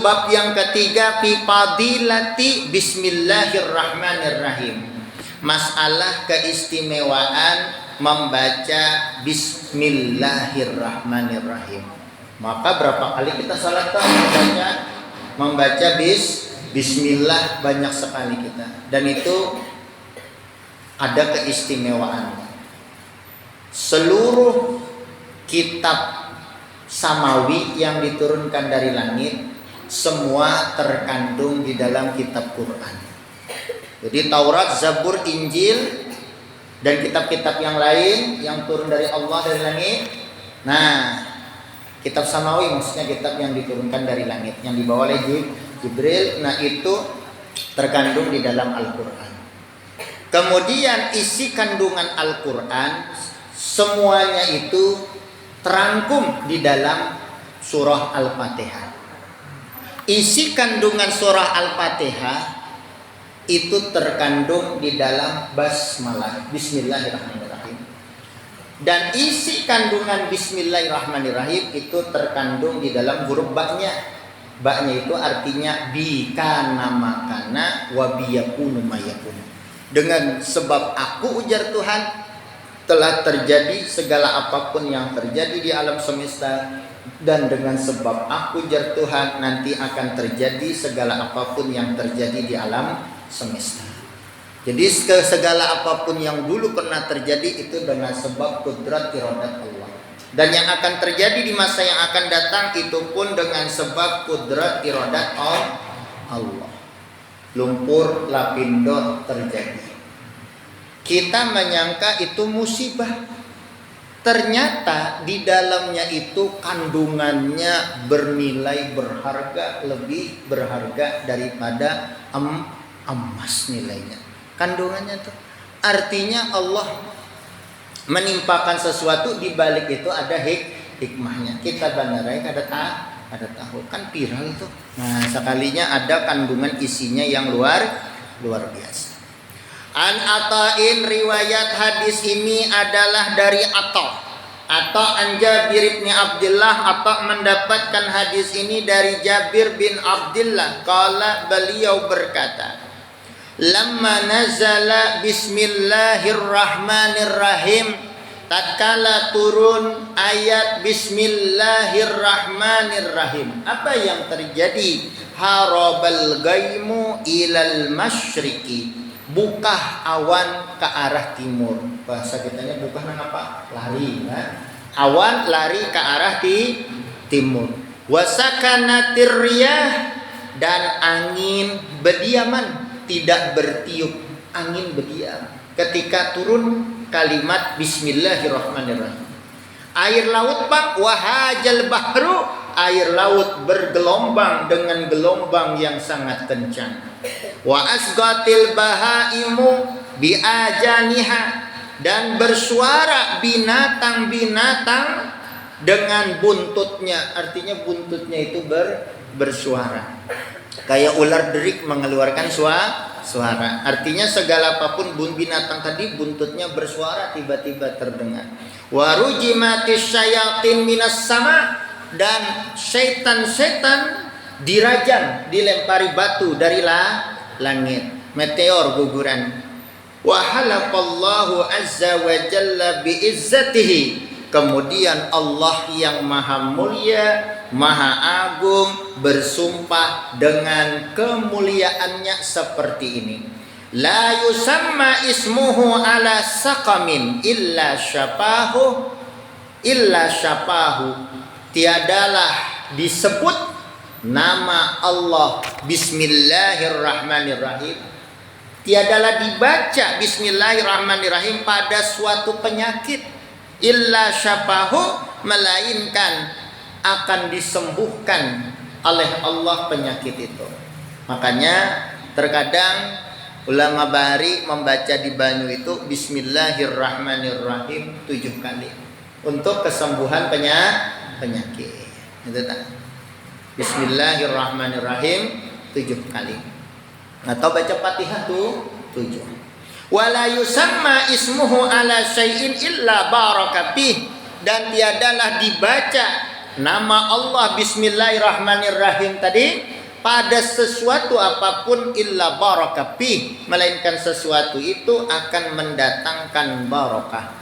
Bab yang ketiga, fi fadilati bismillahirrahmanirrahim. Masalah keistimewaan membaca bismillahirrahmanirrahim. Maka berapa kali kita salat membaca bismillah, banyak sekali kita. Dan itu ada keistimewaan. Seluruh kitab samawi yang diturunkan dari langit semua terkandung di dalam kitab Quran. Jadi Taurat, Zabur, Injil dan kitab-kitab yang lain yang turun dari Allah dari langit. Nah, kitab samawi maksudnya kitab yang diturunkan dari langit, yang dibawa oleh Jibril. Nah, itu terkandung di dalam Al-Quran. Kemudian isi kandungan Al-Quran semuanya itu terangkum di dalam surah Al-Fatihah. Isi kandungan surah Al-Fatihah itu terkandung di dalam basmalah, bismillahirrahmanirrahim. Dan isi kandungan bismillahirrahmanirrahim itu terkandung di dalam huruf ba-nya. Ba-nya itu artinya bikana makana wa biyakunu mayakunu. Dengan sebab aku, ujar Tuhan, telah terjadi segala apapun yang terjadi di alam semesta, dan dengan sebab aku, ujar Tuhan, nanti akan terjadi segala apapun yang terjadi di alam semesta. Jadi segala apapun yang dulu pernah terjadi itu dengan sebab kudrat iradat Allah. Dan yang akan terjadi di masa yang akan datang itu pun dengan sebab kudrat iradat Allah. Lumpur lapindo terjadi. Kita menyangka itu musibah. Ternyata di dalamnya itu kandungannya bernilai berharga, lebih berharga daripada emas nilainya. Kandungannya tuh artinya Allah menimpakan sesuatu, di balik itu ada hikmahnya. Kita bandarai ada tahu kan viral tuh. Nah, sekalinya ada kandungan isinya yang luar biasa. An Ata'in, riwayat hadis ini adalah dari Ata' an Jabir bin Abdullah. Ata' mendapatkan hadis ini dari Jabir bin Abdullah. Qala, beliau berkata, lamma nazala bismillahirrahmanirrahim, tatkala turun ayat bismillahirrahmanirrahim, apa yang terjadi? Harabal gaimu ilal masyriqi, bukah awan ke arah timur. Bahasa kitanya bukah apa? Lari kan? Awan lari ke arah timur. Wasakanatir riyah, dan angin berdiaman, tidak bertiup, angin berdiam ketika turun kalimat bismillahirrahmanirrahim. Air laut bang, wahajal bahru, air laut bergelombang dengan gelombang yang sangat kencang. Wa asgatil bahaimu biajaniha, dan bersuara binatang-binatang dengan buntutnya. Artinya buntutnya itu bersuara. Kayak ular derik mengeluarkan suara. Artinya segala apapun binatang tadi buntutnya bersuara tiba-tiba terdengar. Wa rujimatis syayatin minas sama, dan setan-setan dirajam, dilempari batu dari langit, meteor guguran. Wa halaqallahu azza wa jalla bi izzatihi, kemudian Allah yang maha mulia, maha agung bersumpah dengan kemuliaannya seperti ini. La yusamma ismuhu ala saqamin illa syapahu, tiadalah disebut nama Allah bismillahirrahmanirrahim, tiadalah dibaca bismillahirrahmanirrahim pada suatu penyakit, illa syafahu, melainkan akan disembuhkan oleh Allah penyakit itu. Makanya terkadang ulama bahari membaca di banyu itu bismillahirrahmanirrahim 7 kali untuk kesembuhan penyakit. Itu tak? Bismillahirrahmanirrahim 7 kali. Atau baca Fatihah tuh 7. Wala yusamma ismuhu ala syai'in illa baraka fih, dan tiadalah dibaca nama Allah Bismillahirrahmanirrahim tadi pada sesuatu apapun illa barakah fi, melainkan sesuatu itu akan mendatangkan barakah.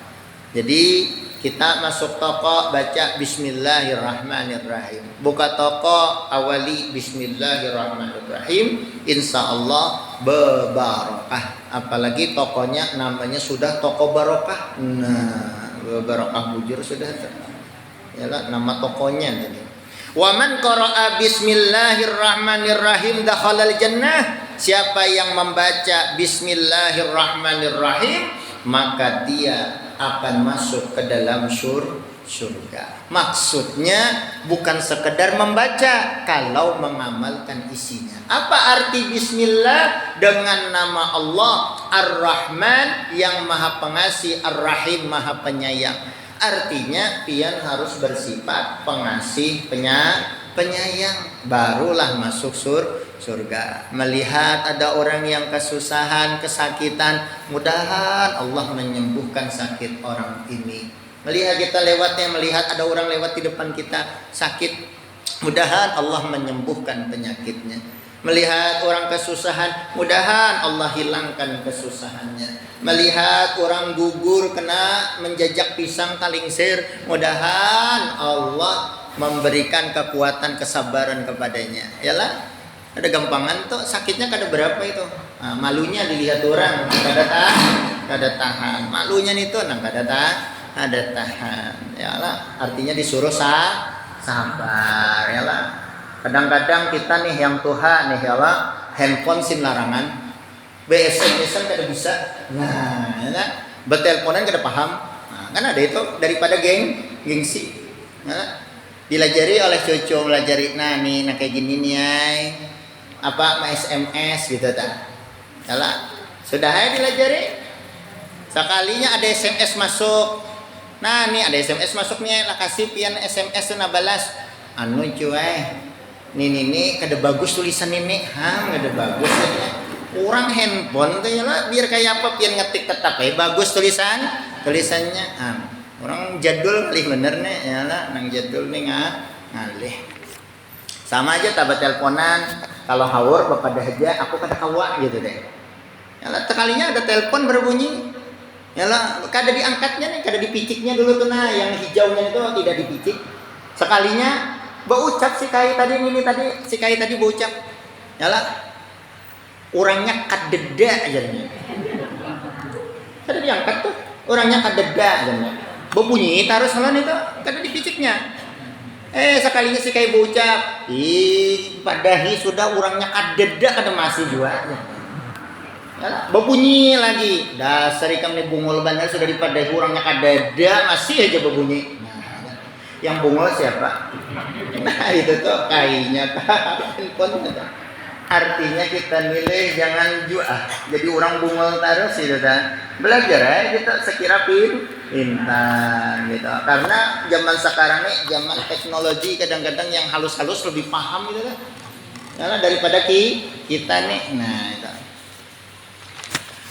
Jadi kita masuk toko baca Bismillahirrahmanirrahim, buka toko awali Bismillahirrahmanirrahim, insya Allah berbarakah. Apalagi tokonya namanya sudah toko barokah, nah barokah bujur sudah yalah nama tokonya tadi. Wa man qara'a Bismillahirrahmanirrahim dakhalal jannah, siapa yang membaca Bismillahirrahmanirrahim maka dia akan masuk ke dalam surga. Maksudnya bukan sekedar membaca, kalau mengamalkan isinya. Apa arti bismillah? Dengan nama Allah Ar-Rahman yang Maha Pengasih, Ar-Rahim Maha Penyayang. Artinya pian harus bersifat pengasih, penyayang, barulah masuk surga. Melihat ada orang yang kesusahan, kesakitan, mudahan Allah menyembuhkan sakit orang ini. Melihat kita lewatnya, melihat ada orang lewat di depan kita sakit, mudahan Allah menyembuhkan penyakitnya. Melihat orang kesusahan, mudahan Allah hilangkan kesusahannya. Melihat orang gugur kena menjajak pisang talingsir, mudahan Allah memberikan kekuatan kesabaran kepadanya. Yalah, ada gampangan tuh sakitnya kada berapa itu. Nah, malunya dilihat orang, kada tahan. Malunya itu nang kada tahan. Yalah, artinya disuruh sabar. Yalah. Kadang-kadang kita nih yang tua nih yalah, handphone SIM larangan. BSMS-an kada bisa. Nah, ya, berteleponan kada paham. Nah, kan ada itu daripada gengsi. Nah, dilajari oleh cucu, melajari nah kayak gini nih ay. Apa SMS gitu ta. Yalah, sudah aja dilajari. Sekalinya ada SMS masuk. Nah, nih ada SMS masuk nih, lah kasih pian SMS na balas. Anu cuy. Nih kada bagus tulisan ini. Kada bagus ya. Orang handphone tuh ya lah, biar kayak apa pian ngetik tetap bagus tulisannya. Orang jadul kali bener nih ya lah, nang jadul nih ngalih. Sama aja tabat teleponan, kalau hawur bapak aja aku kada kawa gitu deh. Ya lah, sekalinya ada telepon berbunyi. Ya lah, kada diangkatnya nih, kada dipiciknya dulu tuh nah, yang hijaunya itu tidak dipicik. Sekalinya baucap si kai tadi baucap. Ya lah, orangnya kadeda aja nih. Kada diangkat tuh, orangnya kadeda aja nih. Berbunyi taruh salon itu, kada dipiciknya. Sekalinya si kai baucap, padahi sudah orangnya kadeda kada masih juga. Ya, berbunyi lagi. Dasar ikam nih bungul banget sudah dipadahi orangnya kadeda masih aja berbunyi. Nah, yang bungul siapa? Nah itu tuh kayaknya handphone. Artinya kita milih jangan jual. Jadi orang bungul terus gitu kan. Belajar ya kita sekira pintar gitu. Karena zaman sekarang nih zaman teknologi kadang-kadang yang halus-halus lebih paham gitu kan. Karena daripada kita nih. Nah itu.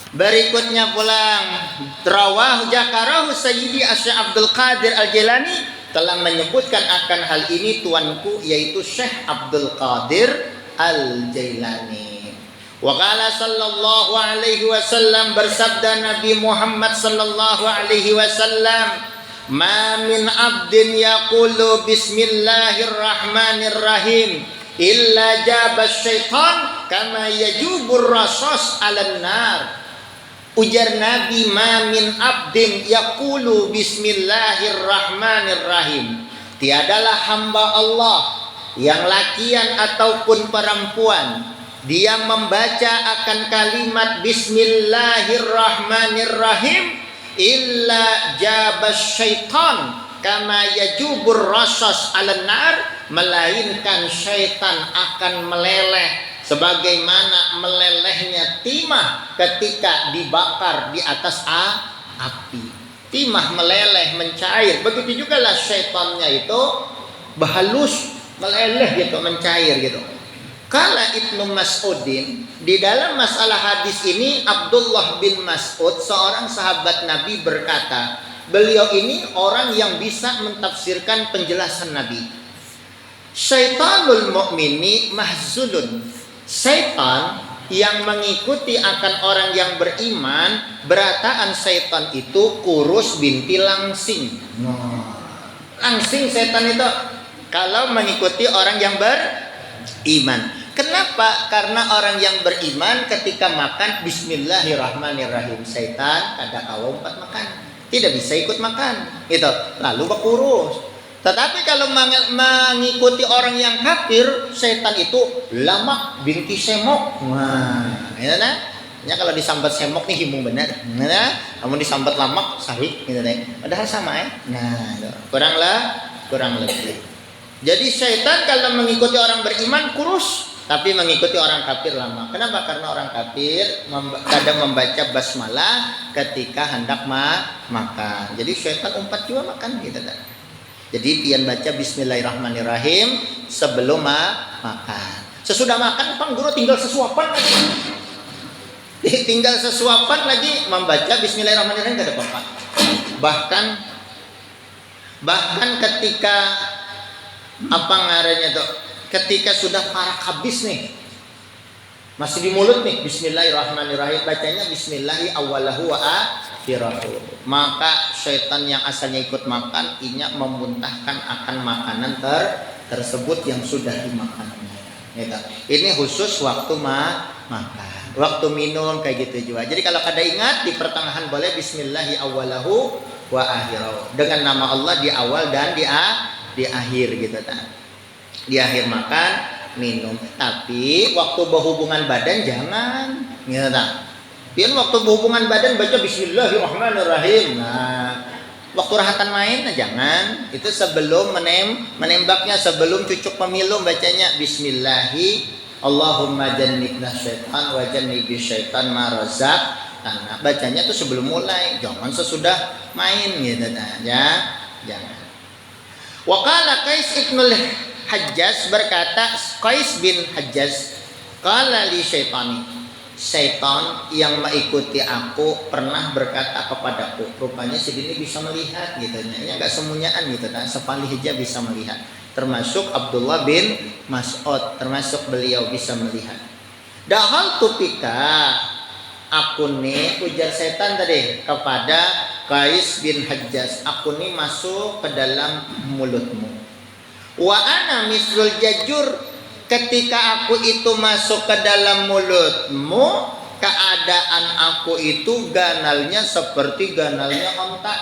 Berikutnya pulang Rawah Jakarahu Sayyidi Asy Abdul Qadir Al-Jilani telah menyebutkan akan hal ini tuanku yaitu Syekh Abdul Qadir Al-Jailani. Wa qala sallallahu alaihi wasallam, bersabda Nabi Muhammad sallallahu alaihi wasallam, ma min abdin yaqulu bismillahirrahmanirrahim illa jaba syaitan kama yajubur rasas 'alan nar. Ujar Nabi, ma min abdin yaqulu bismillahirrahmanirrahim, tiadalah hamba Allah yang lakian ataupun perempuan dia membaca akan kalimat bismillahirrahmanirrahim illa jabas syaitan kama yajubur rasas 'alan nar, melainkan syaitan akan meleleh sebagaimana melelehnya timah ketika dibakar di atas api. Timah meleleh, mencair. Begitu juga lah syaitannya itu bahalus, meleleh gitu, mencair gitu. Kala Ibnu Mas'udin, di dalam masalah hadis ini Abdullah bin Mas'ud, seorang sahabat Nabi berkata, beliau ini orang yang bisa mentafsirkan penjelasan Nabi. Syaitanul mu'mini mahzulun. Syaitan yang mengikuti akan orang yang beriman, berataan syaitan itu kurus binti langsing. Langsing syaitan itu kalau mengikuti orang yang beriman. Kenapa? Karena orang yang beriman ketika makan bismillahirrahmanirrahim, syaitan kada lompat makan, tidak bisa ikut makan gitu, lalu berkurus. Tetapi kalau mengikuti orang yang kafir, syaitan itu lamak binti semok. Wah, ya nah. Ya kalau disambat semok nih himung benar. Nah, kamu disambat lamak sahih gitu deh. Padahal sama ya. Nah, kurang lebih. Jadi syaitan kalau mengikuti orang beriman kurus, tapi mengikuti orang kafir lama. Kenapa? Karena orang kafir kadang membaca basmalah ketika hendak makan. Jadi syaitan umpat juga makan gitu kan. Jadi pian baca bismillahirrahmanirrahim sebelum makan. Sesudah makan pangguru tinggal sesuapan lagi. Tinggal sesuapan lagi membaca bismillahirrahmanirrahim tidak ada apa-apa. Bahkan ketika apa ngarannya tuh? Ketika sudah parak habis nih, masih di mulut nih, bismillahirrahmanirrahim, bacanya bismillahi awalahu wa akhirahu. Maka syaitan yang asalnya ikut makan, inya memuntahkan akan makanan tersebut yang sudah dimakannya. Gitu. Ini khusus waktu makan, waktu minum kayak gitu juga. Jadi kalau kada ingat di pertengahan boleh bismillahi awalahu wa akhirahu, dengan nama Allah di awal dan di akhir gitu kan. Di akhir makan minum. Tapi waktu berhubungan badan jangan gitu kan. Pian waktu berhubungan badan baca bismillahirrahmanirrahim. Nah, waktu rahatan main jangan. Itu sebelum menembaknya, sebelum cucuk pemilu bacanya bismillahi Allahumma jannibna syaitan wa jannibi syaitan ma razaqtana. Bacanya tuh sebelum mulai, jangan sesudah main gitu kan. Ya, jangan. Waqala Qais ibnul Hajjaz berkata, Qais bin Hajjaz qala li syaitani, syaitan yang mengikuti aku pernah berkata kepadaku, rupanya segini bisa melihat gitu nya, enggak semunyaan gitu kan, sepalih aja bisa melihat, termasuk Abdullah bin Mas'ud, termasuk beliau bisa melihat. Dahal tupika, aku nih, ujar setan tadi kepada Qais bin Hajjaz, aku nih masuk ke dalam mulutmu. Wa ana mislul jajur, ketika aku itu masuk ke dalam mulutmu, keadaan aku itu ganalnya seperti ganalnya onta.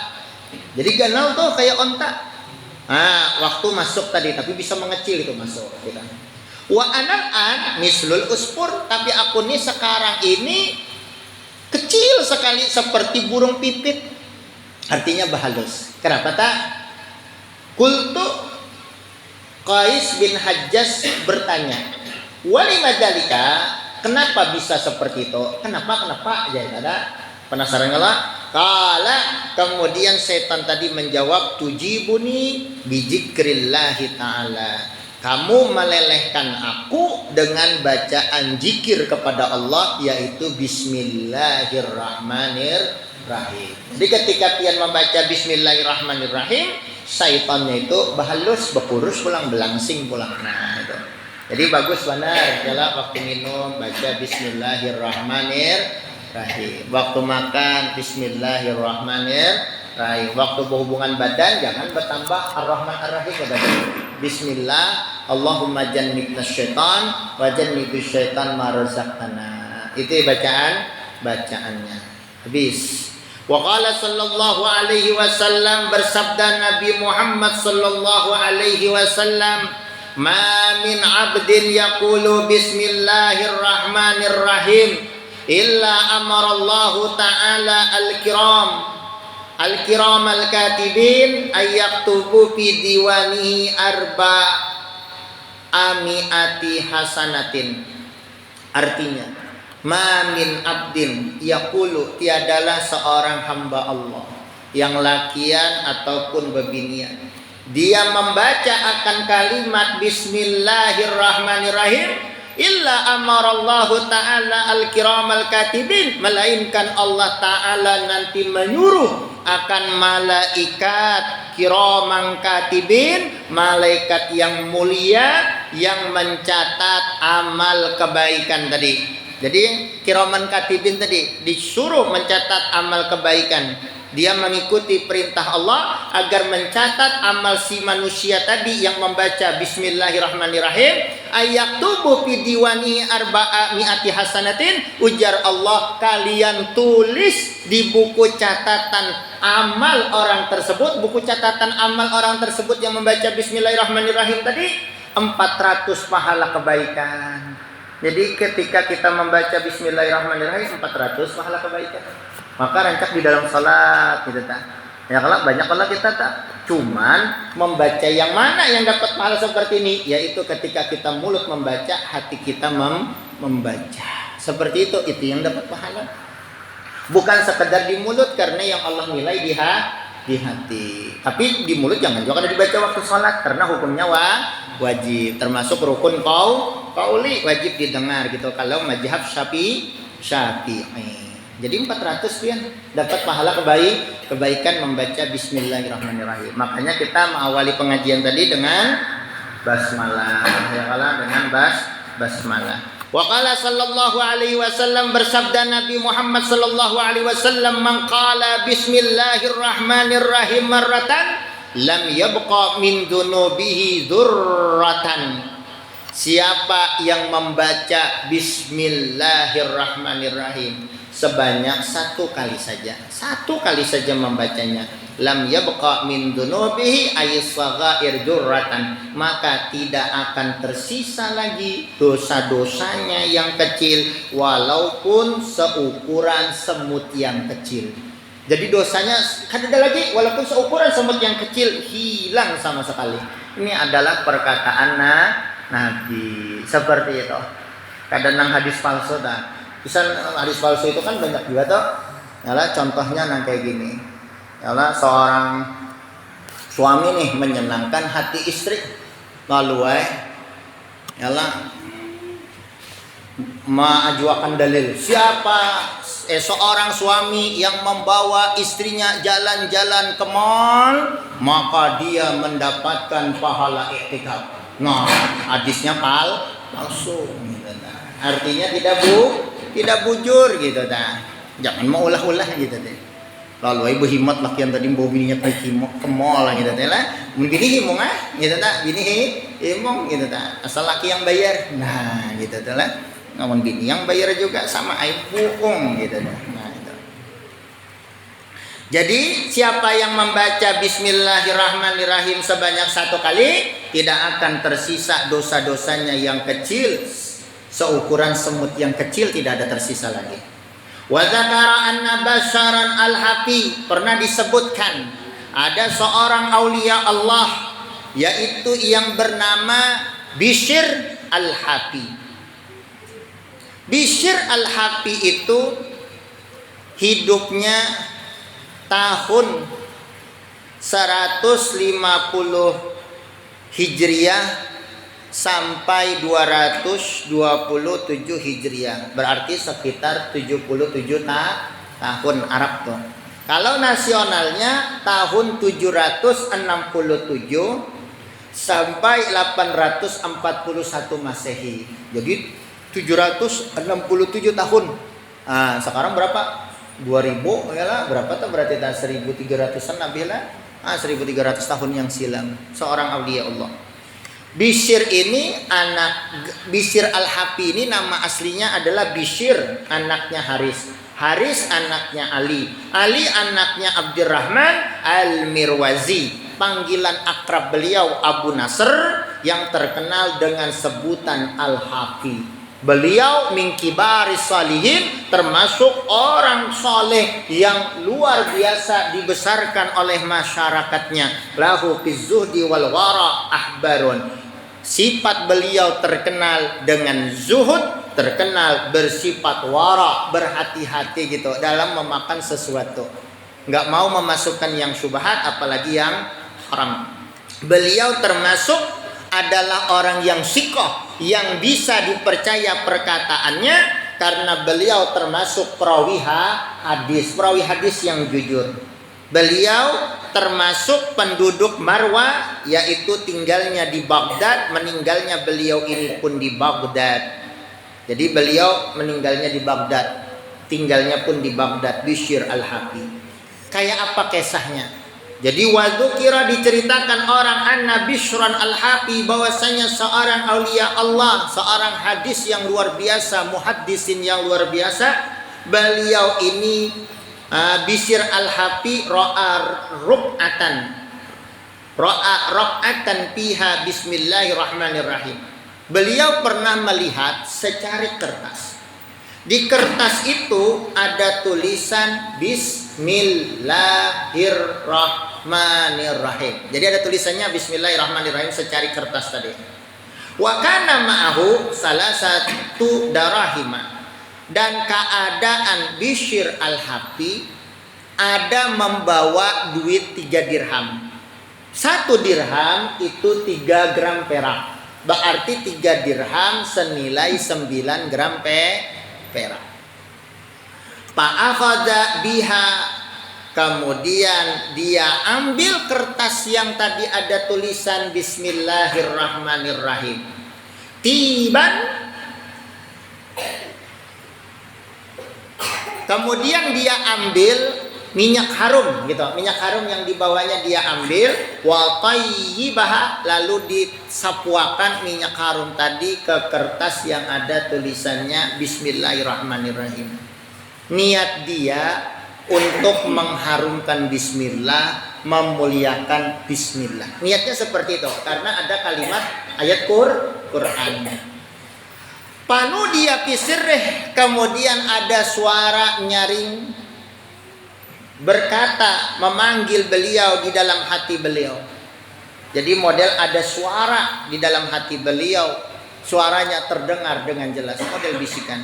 Jadi ganal tuh kayak onta. Nah, waktu masuk tadi, tapi bisa mengecil itu masuk. Gitu. Wa ana mislul uspur, tapi aku nih sekarang ini kecil sekali seperti burung pipit. Artinya bahalus. Kenapa tak? Kultu, Qais bin Hajjaz bertanya, walima dalika, kenapa bisa seperti itu? Kenapa? Jadi ada penasaran nggak? Kala, kemudian setan tadi menjawab, tujibuni bijikrillahi ta'ala. Kamu melelehkan aku dengan bacaan zikir kepada Allah, yaitu bismillahirrahmanirrahim. Jadi ketika pian membaca bismillahirrahmanirrahim, syaitannya itu bahalus, berkurus pulang, belangsing pulang. Nah, itu. Jadi bagus benar kalau waktu minum baca bismillahirrahmanirrahim. Waktu makan bismillahirrahmanirrahim. Waktu berhubungan badan jangan bertambah ar-rahman ar-rahim pada bismillah Allahumma jannibna syaitan wa jannibus syaitan ma razaqtana. Itu bacaannya. Habis. Wa qala sallallahu alaihi wasallam, bersabda Nabi Muhammad sallallahu alaihi wasallam, ma min 'abdin yaqulu bismillahirrahmanirrahim illa amara Allah ta'ala al-kiram al-katibin ay yaktubu fi diwanihi amiati hasanatin. Artinya, ma min abdin yaqulu, tiadalah seorang hamba Allah yang lakian ataupun bebinian, dia membaca akan kalimat bismillahirrahmanirrahim illa amarallahu ta'ala al-kiram al-katibin, melainkan Allah ta'ala nanti menyuruh akan malaikat kiraman katibin, malaikat yang mulia yang mencatat amal kebaikan tadi. Jadi kiraman katibin tadi disuruh mencatat amal kebaikan. Dia mengikuti perintah Allah agar mencatat amal si manusia tadi yang membaca bismillahirrahmanirrahim. Ayaktubu fi diwani arba'a mi'ati hasanatin. Ujar Allah, kalian tulis di buku catatan amal orang tersebut, buku catatan amal orang tersebut yang membaca bismillahirrahmanirrahim tadi 400 pahala kebaikan. Jadi ketika kita membaca bismillahirrahmanirrahim 400 pahala kebaikan. Maka rancak di dalam salat gitu tak. Ya kalau banyak kalau kita tak. Cuman membaca yang mana yang dapat pahala seperti ini, yaitu ketika kita mulut membaca, hati kita membaca. Seperti itu yang dapat pahala. Bukan sekedar di mulut, karena yang Allah nilai di hati. Tapi di mulut jangan juga ada dibaca waktu salat, karena hukumnya wajib. Termasuk rukun qauli wajib didengar gitu. Kalau mazhab Syafi'i. Jadi 400 pian dapat pahala kebaikan membaca bismillahirrahmanirrahim. Makanya kita mengawali pengajian tadi dengan basmalah. Ya Allah, dengan basmalah. Wa qala sallallahu alaihi wasallam, bersabda Nabi Muhammad sallallahu alaihi wasallam, man qala bismillahirrahmanirrahim marratan lam yabqa min dunubihi dzurratan. Siapa yang membaca bismillahirrahmanirrahim sebanyak satu kali saja membacanya, lam yabqa min dunubihi aysaghair durratan, maka tidak akan tersisa lagi dosa-dosanya yang kecil walaupun seukuran semut yang kecil. Jadi dosanya kan ada lagi walaupun seukuran semut yang kecil, hilang sama sekali. Ini adalah perkataan Nabi seperti itu. Kadang hadis palsu dah. Bisa hadis palsu itu kan banyak juga tuh. Yalah, contohnya kayak gini. Yalah, seorang suami nih menyenangkan hati istri. Lalu yalah mengajukan dalil. Seorang suami yang membawa istrinya jalan-jalan ke mall, maka dia mendapatkan pahala iktikaf. Nah, hadisnya palsu. Artinya tidak bujur gitu dah. Jangan mau ulah-ulah gitu deh. Lalu ibu himat lakian tadi bawa bininya pergi ke mall gitu deh lah. Bini himong gitu dah. Bini himong gitu dah. Asal laki yang bayar. Nah, gitu dah lah. Namun bini yang bayar juga sama aib bohong gitu dah. Nah, itu. Jadi siapa yang membaca bismillahirrahmanirrahim sebanyak satu kali, tidak akan tersisa dosa-dosanya yang kecil. Seukuran semut yang kecil tidak ada tersisa lagi. Wa dzakara anna basyaran al-hafi, pernah disebutkan ada seorang aulia Allah yaitu yang bernama Bishr al-Hafi. Bishr al-Hafi itu hidupnya tahun 150 Hijriah sampai 227 Hijriah, berarti sekitar 77 tahun Arab tuh. Kalau nasionalnya tahun 767 sampai 841 Masehi. Jadi 767 tahun. Nah, sekarang berapa? 2000 ya lah, berapa tuh berarti 1300-an lebih lah. 1300 tahun yang silam seorang aulia Allah. Bishr al-Hafi ini nama aslinya adalah Bishr, anaknya Haris. Haris anaknya Ali. Ali anaknya Abdurrahman al-Mirwazi. Panggilan akrab beliau Abu Nasr yang terkenal dengan sebutan Al-Hafi. Beliau min kibaris salihin, termasuk orang soleh yang luar biasa dibesarkan oleh masyarakatnya. Lahu fizuhdi wal wara ahbarun. Sifat beliau terkenal dengan zuhud, terkenal bersifat wara, berhati-hati gitu dalam memakan sesuatu. Nggak mau memasukkan yang syubhat apalagi yang haram. Beliau termasuk adalah orang yang sikoh, yang bisa dipercaya perkataannya karena beliau termasuk perawi hadis yang jujur. Beliau termasuk penduduk Marwa, yaitu tinggalnya di Baghdad, meninggalnya beliau ini pun di Baghdad. Jadi beliau meninggalnya di Baghdad, tinggalnya pun di Baghdad, Bishr al-Hafi. Kayak apa kisahnya? Jadi wadzukira diceritakan orang anna Bishran al-Hafi, bahwasanya seorang aulia Allah, seorang hadis yang luar biasa, muhaddisin yang luar biasa. Beliau ini Bishr al-Hafi ra'a raq'atan fiha bismillahirrahmanirrahim. Beliau pernah melihat secari kertas. Di kertas itu ada tulisan Bismillahirrahmanirrahim. Jadi ada tulisannya Bismillahirrahmanirrahim secari kertas tadi. Wa kana ma'ahu salah satu darahima. Dan keadaan Bishr al-Hafi ada membawa duit 3 dirham. 1 dirham itu 3 gram perak. Berarti 3 dirham senilai 9 gram perak. Fa'akhadha biha, kemudian dia ambil kertas yang tadi ada tulisan Bismillahirrahmanirrahim. Tiban, kemudian dia ambil minyak harum gitu. Minyak harum yang dibawanya dia ambil, wa tayyibaha, lalu disapuakan minyak harum tadi ke kertas yang ada tulisannya Bismillahirrahmanirrahim. Niat dia untuk mengharumkan bismillah, memuliakan bismillah. Niatnya seperti itu karena ada kalimat ayat Quran. Panu dia pisireh, kemudian ada suara nyaring berkata, memanggil beliau di dalam hati beliau. Jadi model ada suara di dalam hati beliau, suaranya terdengar dengan jelas, model bisikan.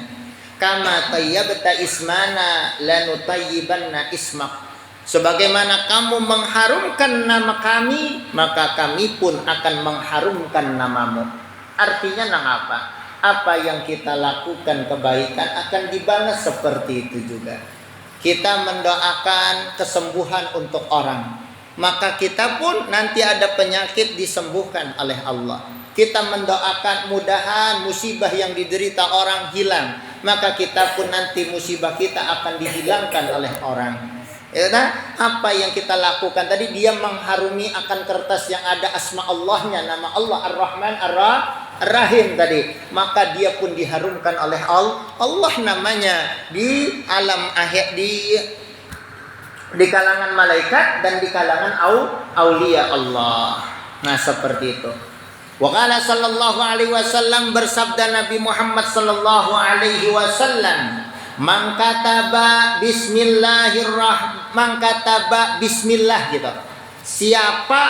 Kama tayyabta ismana lanutayyibanna ismak. Sebagaimana kamu mengharumkan nama kami, maka kami pun akan mengharumkan namamu. Artinya apa? Apa yang kita lakukan kebaikan akan dibalas seperti itu juga. Kita mendoakan kesembuhan untuk orang, maka kita pun nanti ada penyakit disembuhkan oleh Allah. Kita mendoakan mudahan musibah yang diderita orang hilang, maka kita pun nanti musibah kita akan dihilangkan oleh orang. Ya, apa yang kita lakukan tadi, dia mengharumi akan kertas yang ada asma Allahnya, nama Allah Ar-Rahman Ar-Rahim tadi, maka dia pun diharumkan oleh Allah namanya di alam akhir, di kalangan malaikat dan di kalangan aulia Allah. Nah seperti itu. Wa qala sallallahu alaihi wasallam, bersabda Nabi Muhammad sallallahu alaihi wasallam, man kataba bismillah gitu. Siapa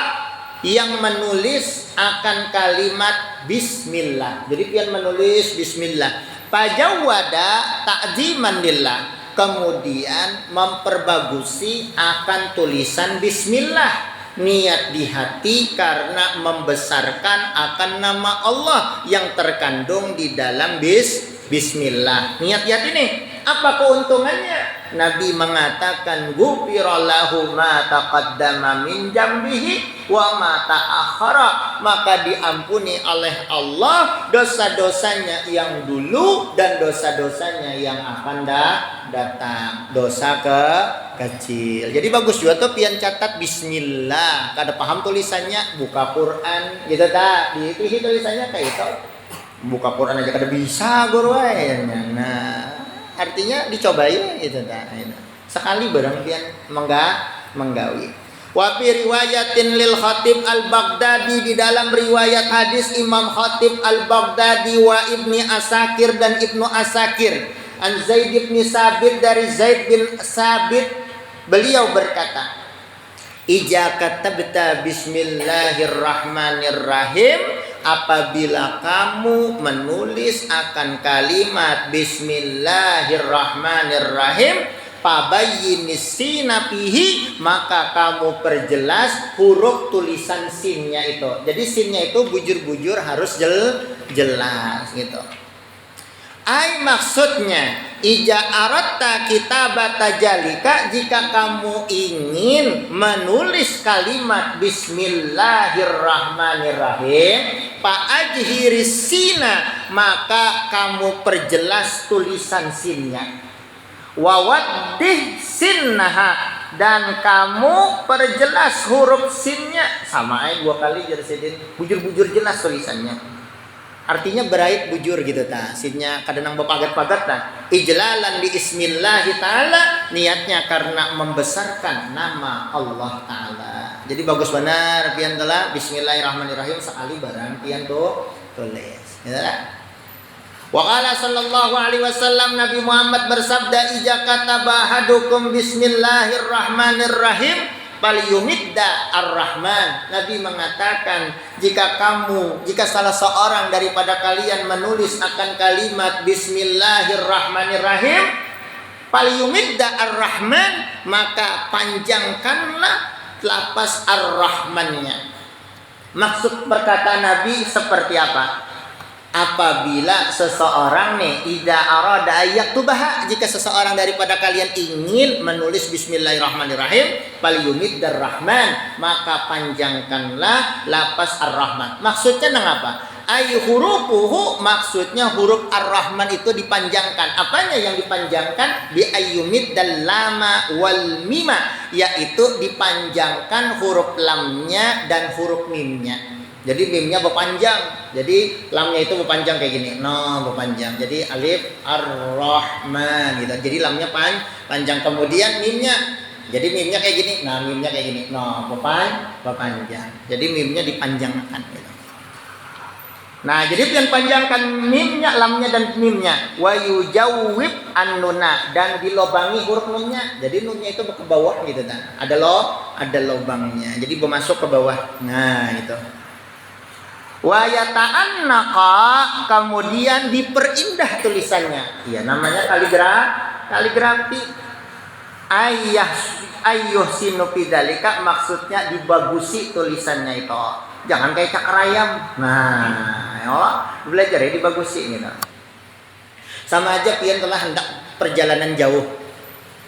yang menulis akan kalimat bismillah. Jadi pian menulis bismillah. Pajawada ta'ziman lillah. Kemudian memperbagusi akan tulisan bismillah. Niat di hati karena membesarkan akan nama Allah yang terkandung di dalam bismillah. Niat di hati nih. Apa keuntungannya? Nabi mengatakan ghufirallahu ma taqaddama min jambihi wa ma ta'akhkhara, maka diampuni oleh Allah dosa-dosanya yang dulu dan dosa-dosanya yang akan datang, dosa kecil. Jadi bagus juga tuh pian catat bismillah, kada paham tulisannya buka Quran gitu ta, di tulisannya kayak itu. Buka Quran aja kada bisa guru ae. Nah, artinya dicoba ya itu dah. Sekali barang pian menggawi. Wa fi riwayatin lil Khatib al-Baghdadi, di dalam riwayat hadis Imam Khatib al-Baghdadi wa Ibni Asakir dan Ibnu Asakir, an Zaid bin Sabit, dari Zaid bin Sabit, beliau berkata, ija katabta bismillahirrahmanirrahim, apabila kamu menulis akan kalimat bismillahirrahmanirrahim, fabayyinis sina fihi, maka kamu perjelas huruf tulisan sinnya itu. Jadi sinnya itu bujur-bujur harus jelas gitu. Ai maksudnya Ija aratta kitabata jalika, jika kamu ingin menulis kalimat bismillahirrahmanirrahim, fa'ajhiris sina, maka kamu perjelas tulisan sinnya. Wawaddih sinnaha, dan kamu perjelas huruf sinnya. Sama aja 2 kali jadi sidin, bujur-bujur jelas tulisannya. Artinya berait bujur gitu ta. Sinnya kadang bepagat-pagat ta. Ijlalan li ismillahi ta'ala, niatnya karena membesarkan nama Allah Ta'ala. Jadi bagus benar pian telah bismillahirrahmanirrahim sekali barang pian tuh tulis. Ya tak? Wa qala sallallahu alaihi wasallam, Nabi Muhammad bersabda, "Ija kataba ahadukum bismillahirrahmanirrahim falyumidda ar-rahman." Nabi mengatakan, jika salah seorang daripada kalian menulis akan kalimat bismillahirrahmanirrahim, falyumidda ar-rahman, maka panjangkanlah lafaz ar-rahmannya. Maksud perkataan Nabi seperti apa? Apabila seseorang ida arada ayaktubaha, jika seseorang daripada kalian ingin menulis bismillahirrahmanirrahim, falyumiddar rahman, maka panjangkanlah lafaz ar-rahman. Maksudnya apa? Ay hurufuhu, maksudnya huruf ar-rahman itu dipanjangkan. Apanya yang dipanjangkan? Bi ayyumiddal lama wal mima, yaitu dipanjangkan huruf lamnya dan huruf mimnya. Jadi mimnya berpanjang, jadi lamnya itu berpanjang kayak gini, berpanjang. Jadi alif ar-rahman gitu. Jadi lamnya panjang, kemudian mimnya. Jadi mimnya kayak gini, mimnya kayak gini, berpanjang. Jadi mimnya dipanjangkan gitu. Nah, jadi yang panjangkan mimnya, lamnya dan mimnya. Wa yujawwib an-nuna, dan dilobangi huruf nunnya. Jadi nunnya itu ke bawah gitu kan. Ada lobangnya. Jadi bermasuk ke bawah. Nah, gitu. Wa yata'annaqa, kemudian diperindah tulisannya. Iya, namanya kaligrafi. Ayyuh sinu bidzalika, maksudnya dibagusi tulisannya itu. Jangan kayak cakrayam. Nah, ya, belajar ya dibagusi gitu. Sama aja pian telah hendak perjalanan jauh.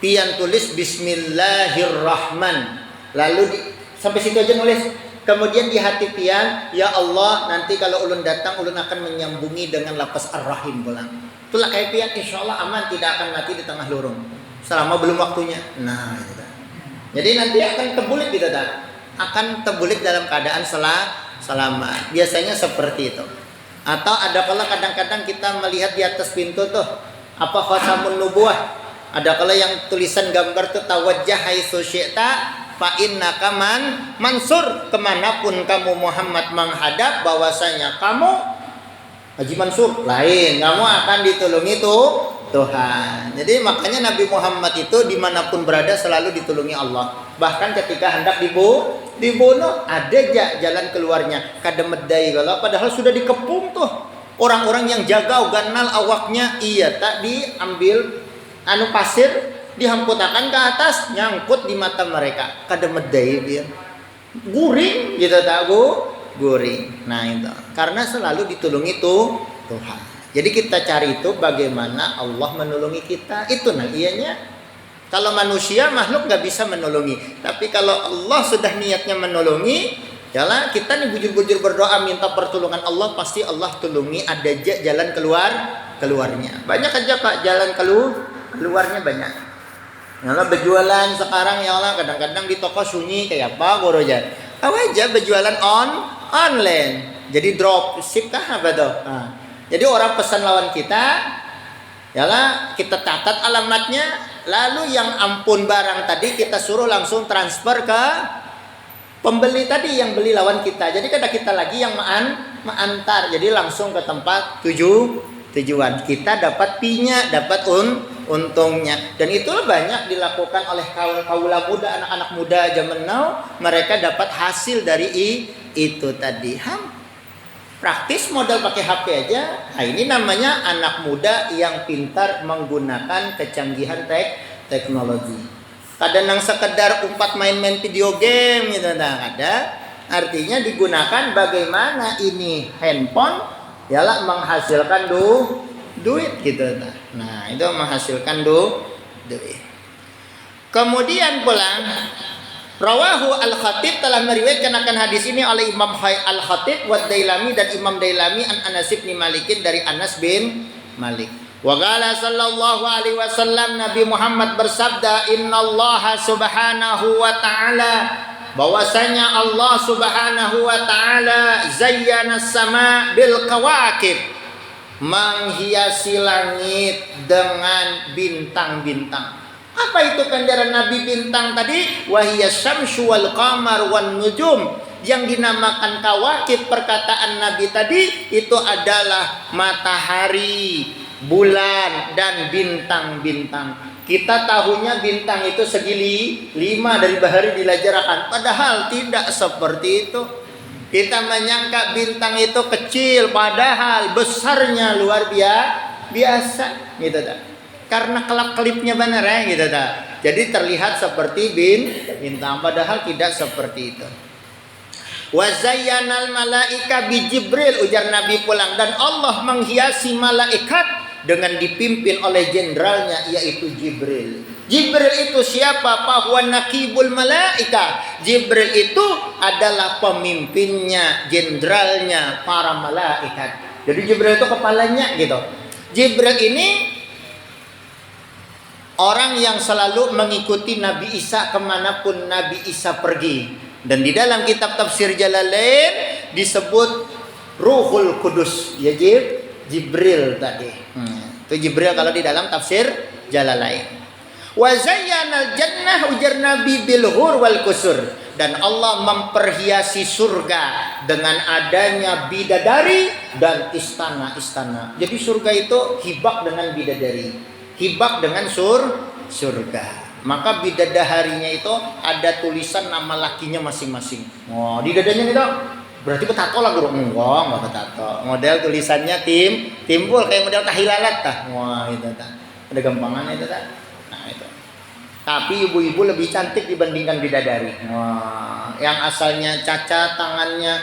Pian tulis bismillahirrahman. Lalu sampai situ aja nulis. Kemudian di hati pian, ya Allah, nanti kalau ulun datang, ulun akan menyambungi dengan lafaz ar-rahim pulang. Itulah kayak pian, insya Allah aman, tidak akan mati di tengah lorong selama belum waktunya. Nah, gitu. Jadi nanti akan terbulik gitu tak? Akan terbulik dalam keadaan selamat. Biasanya seperti itu. Atau ada kala kadang-kadang kita melihat di atas pintu tuh apa khasamun nubuwah. Ada kala yang tulisan gambar tuh tawajjah haitsu syi'ta fa innaka mansur, kemanapun kamu Muhammad menghadap, bahwasanya kamu Haji Mansur lain, kamu akan ditolongi tuh Tuhan. Jadi makanya Nabi Muhammad itu dimanapun berada selalu ditolongi Allah. Bahkan ketika hendak dibunuh, ada jalan keluarnya. Kademedai kalau padahal sudah dikepung tuh orang-orang yang jaga ganal awaknya, tak diambil pasir, dihamputakan ke atas, nyangkut di mata mereka. Kademedai dia. Guring gitu tak guring. Nah itu karena selalu ditolongi tuh Tuhan. Jadi kita cari itu bagaimana Allah menolongi kita. Itu ianya. Kalau manusia makhluk nggak bisa menolongi. Tapi kalau Allah sudah niatnya menolongi, jalan kita nih bujur-bujur berdoa minta pertolongan Allah, pasti Allah tolongi. Ada jalan keluarnya. Banyak aja Pak jalan keluarnya banyak. Kalau berjualan sekarang ya Allah, kadang-kadang di toko sunyi kayak apa goroja. Aja berjualan online. Jadi dropship kah apa tuh? Nah, jadi orang pesan lawan kita, yalah kita catat alamatnya, lalu yang ampun barang tadi kita suruh langsung transfer ke pembeli tadi yang beli lawan kita. Jadi kada kita lagi yang mengantar. Jadi langsung ke tempat tujuan. Kita dapat pinya, dapat untungnya. Dan itulah banyak dilakukan oleh kaula muda, anak-anak muda zaman now. Mereka dapat hasil dari itu tadi. Praktis modal pakai HP aja. Nah, ini namanya anak muda yang pintar menggunakan kecanggihan teknologi. Kadang sekedar umpat main-main video game gitu, ada. Artinya digunakan bagaimana ini handphone ialah menghasilkan duit gitu. Nah, itu menghasilkan duit. Kemudian pulang rawahu Al-Khatib telah meriwayatkan akan hadis ini oleh Imam Al-Khatib wa Dailami dan Imam Dailami an Anas bin Malikin dari Anas bin Malik. Wa qala sallallahu alaihi wasallam Nabi Muhammad bersabda innallaha subhanahu wa ta'ala bahwasanya Allah subhanahu wa ta'ala zayyana sama bil kawakib menghiasi langit dengan bintang-bintang. Apa itu kanjaran Nabi bintang tadi? Wahiyya syamsu wal qamar wan nujum. Yang dinamakan kawakib perkataan Nabi tadi itu adalah matahari, bulan dan bintang-bintang. Kita tahunya bintang itu segi 5 dari bahari dilajarakan. Padahal tidak seperti itu. Kita menyangka bintang itu kecil, padahal besarnya luar biasa gitu dah. Karena kelap-kelipnya benar ya gitu dah. Jadi terlihat seperti bintang, padahal tidak seperti itu. Wa zayyanal malaika bi Jibril, ujar Nabi pulang, dan Allah menghiasi malaikat dengan dipimpin oleh jenderalnya yaitu Jibril. Jibril itu siapa? Fahuwa nakibul malaika. Jibril itu adalah pemimpinnya, jenderalnya para malaikat. Jadi Jibril itu kepalanya gitu. Jibril ini orang yang selalu mengikuti Nabi Isa kemanapun Nabi Isa pergi. Dan di dalam kitab tafsir Jalalain disebut Ruhul Kudus. Ya Jibril tadi. Itu Jibril kalau di dalam tafsir Jalalain. Wa zayyanal jannah, ujar Nabi bil hur wal kusur. Dan Allah memperhiasi surga dengan adanya bidadari dan istana-istana. Jadi surga itu hibak dengan bidadari, hibak dengan surga. Maka bidadarinya itu ada tulisan nama lakinya masing-masing. Oh, di dadanya itu berarti betato lah guru. Enggak betato. Model tulisannya timbul kayak model tahilalat tah. Wah, itu tah. Ada gampangannya itu tah. Nah, itu. Tapi ibu-ibu lebih cantik dibandingkan bidadari. Wah, yang asalnya cacat, tangannya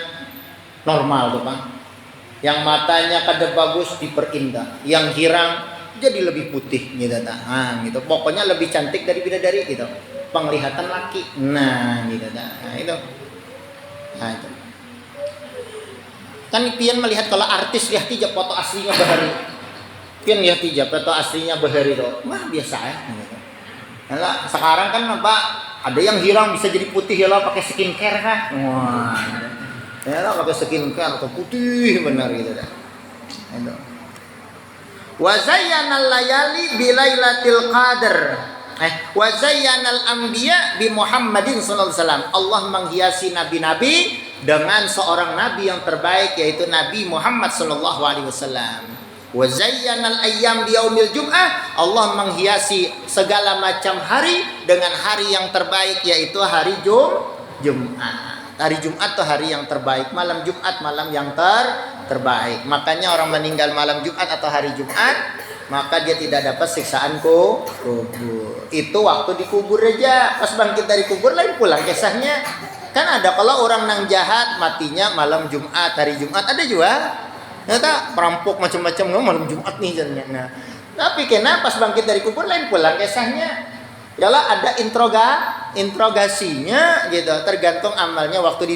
normal tuh, Bang. Yang matanya kada bagus diperindah, yang girang jadi lebih putih gitu ta. Nah, gitu. Pokoknya lebih cantik dari bidadari gitu. Penglihatan laki. Nah, gitu ta. Nah, itu. Nah, itu. Kan pian melihat kalau artis lihat tijab foto aslinya bahari. Pian lihat tijab foto aslinya bahari itu. Wah, biasa ya gitu. Nah, sekarang kan apa? Ada yang girang bisa jadi putih ya lah pakai skincare kah? Wah. Ya lah pakai skincare atau putih benar gitu dah. Itu. Wa zayyanal layali bilailatil qadar. Wa zayyanal anbiya bi Muhammadin sallallahu alaihi wasallam. Allah menghiasi nabi-nabi dengan seorang nabi yang terbaik yaitu Nabi Muhammad sallallahu alaihi wasallam. Wa zayyanal ayyam bi yaumil jum'ah. Allah menghiasi segala macam hari dengan hari yang terbaik yaitu hari Jumat. Hari Jumat itu hari yang terbaik, malam Jumat malam yang terbaik. Makanya orang meninggal malam Jumat atau hari Jumat, maka dia tidak dapat siksaan kubur. Itu waktu dikubur aja. Pas bangkit dari kubur lain pulang kisahnya. Kan ada kalau orang nang jahat matinya malam Jumat, hari Jumat ada juga. Ternyata perampok macam-macam malam Jumat nih jadinya. Nah, tapi kenapa pas bangkit dari kubur lain pulang kisahnya? Yalah ada interogasinya gitu, tergantung amalnya waktu di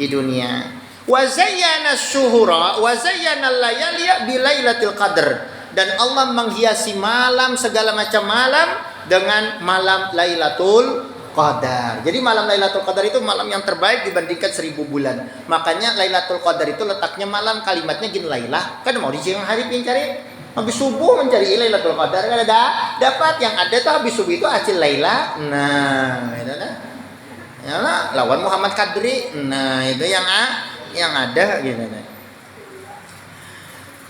dunia. Wa zayyana syuhura wa zayyana layali bilailatil qadar. Dan Allah menghiasi malam segala macam malam dengan malam Lailatul Qadar. Jadi malam Lailatul Qadar itu malam yang terbaik dibandingkan 1000 bulan. Makanya Lailatul Qadar itu letaknya malam, kalimatnya gin lailah. Kan mau di siang hari mencari, habis subuh mencari Lailatul Qadar kan ada dapat, yang ada tuh habis subuh itu acil laila. Nah, itu dah. Ya lah, lawan Muhammad Kadri. Nah, itu yang ada gitu nah.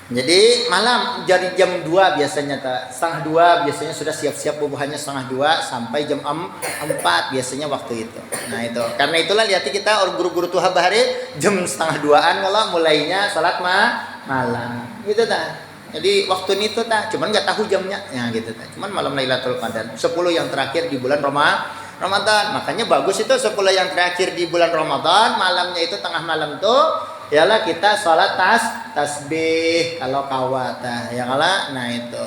Jadi malam dari jam 2 biasanya setengah 2 biasanya sudah siap-siap bubuhannya setengah 2 sampai jam 4 biasanya waktu itu. Nah itu karena itulah lihat kita guru-guru tuha bahari jam setengah 2an kalau mulainya salat malam gitu ta. Jadi waktu itu ta cuman nggak tahu jamnya ya gitu ta. Cuman malam Lailatul Qadar 10 yang terakhir di bulan Ramadan. Makanya bagus itu 10 yang terakhir di bulan Ramadan malamnya itu tengah malam tuh Yalah kita sholat tasbih kalau kawata ya kala. Nah itu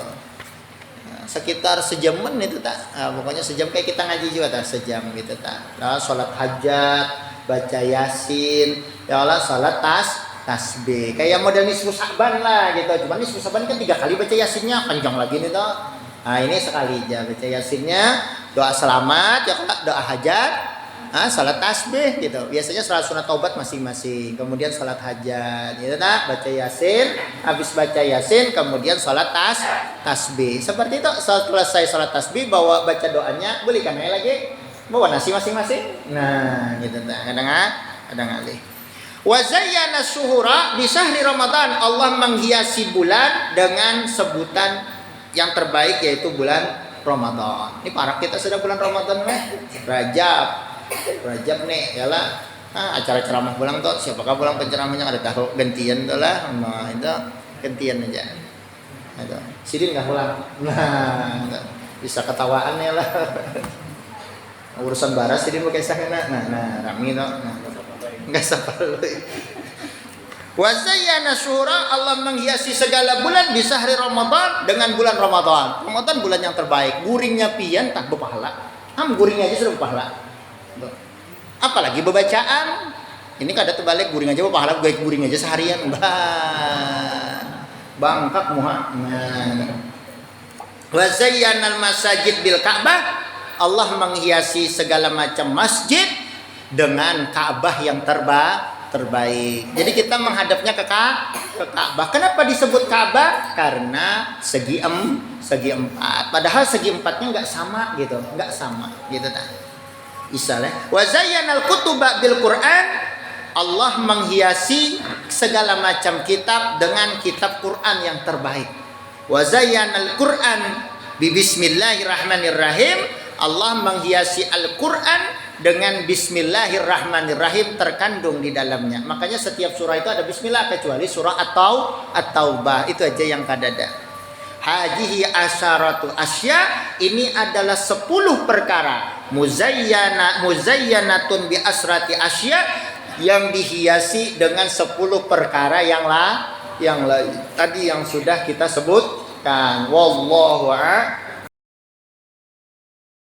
sekitar sejaman itu tak. Pokoknya sejam kayak kita ngaji juga tak sejam gitu tak. Nah, sholat hajat, baca yasin, ya Allah sholat tasbih. Kayak model nisfu Sa'ban lah gitu. Cuman nisfu Sa'ban kan 3 kali baca yasinnya, panjang lagi nih toh. Nah ini sekali aja baca yasinnya, doa selamat, ya Allah, doa hajat, salat tasbih gitu. Biasanya salat sunat taubat masing-masing. Kemudian salat hajat, gitu tak? Baca yasin, habis baca yasin kemudian salat tasbih. Seperti itu. Selesai salat tasbih bawa baca doanya, belikan aja lagi. Bawa nasi masing-masing. Nah, gitu tak. Kadang alih. Wa zayyana syuhura di syahri Ramadan. Allah menghiasi bulan dengan sebutan yang terbaik yaitu bulan Ramadan. Ini parah kita sudah bulan Ramadan Rajab nih yalah acara ceramah pulang tuh siapakah pulang penceramahnya ada tahu gantian tuh lah. Nah itu gantian aja itu Sidin nggak pulang. Nah bisa ketawaan ya lah. Urusan baras Sidin pakai sana. Nah rami tuh nggak sabar. Wa zayyana syuhura Allah menghiasi segala bulan di syahri Ramadan dengan bulan Ramadan. Ramadan bulan yang terbaik. Guringnya pian tak berpahala. Guringnya aja sudah berpahala. Apalagi bebacaan. Ini kada terbalik guring aja pahala gue guring aja seharian. Bangkak muha. Wa zayyanal masajid bil Ka'bah. Allah menghiasi segala macam masjid dengan Ka'bah yang terbaik. Jadi kita menghadapnya ke Ka'bah. Kenapa disebut Ka'bah? Karena segi 4. Padahal segi 4-nya enggak sama gitu tak. Isalah wa zayyanal kutuba bil Quran. Allah menghiasi segala macam kitab dengan kitab Quran yang terbaik. Wa zayyanal Quran bi bismillahirrahmanirrahim. Allah menghiasi Al-Quran dengan bismillahirrahmanirrahim terkandung di dalamnya. Makanya setiap surah itu ada bismillah kecuali surah At-Taubah. Itu aja yang kadada. Hajihi asyaratu asya, ini adalah 10 perkara muzayyanatun bi asrati asya yang dihiasi dengan 10 perkara yang lain tadi yang sudah kita sebutkan. Wallahu a'lam.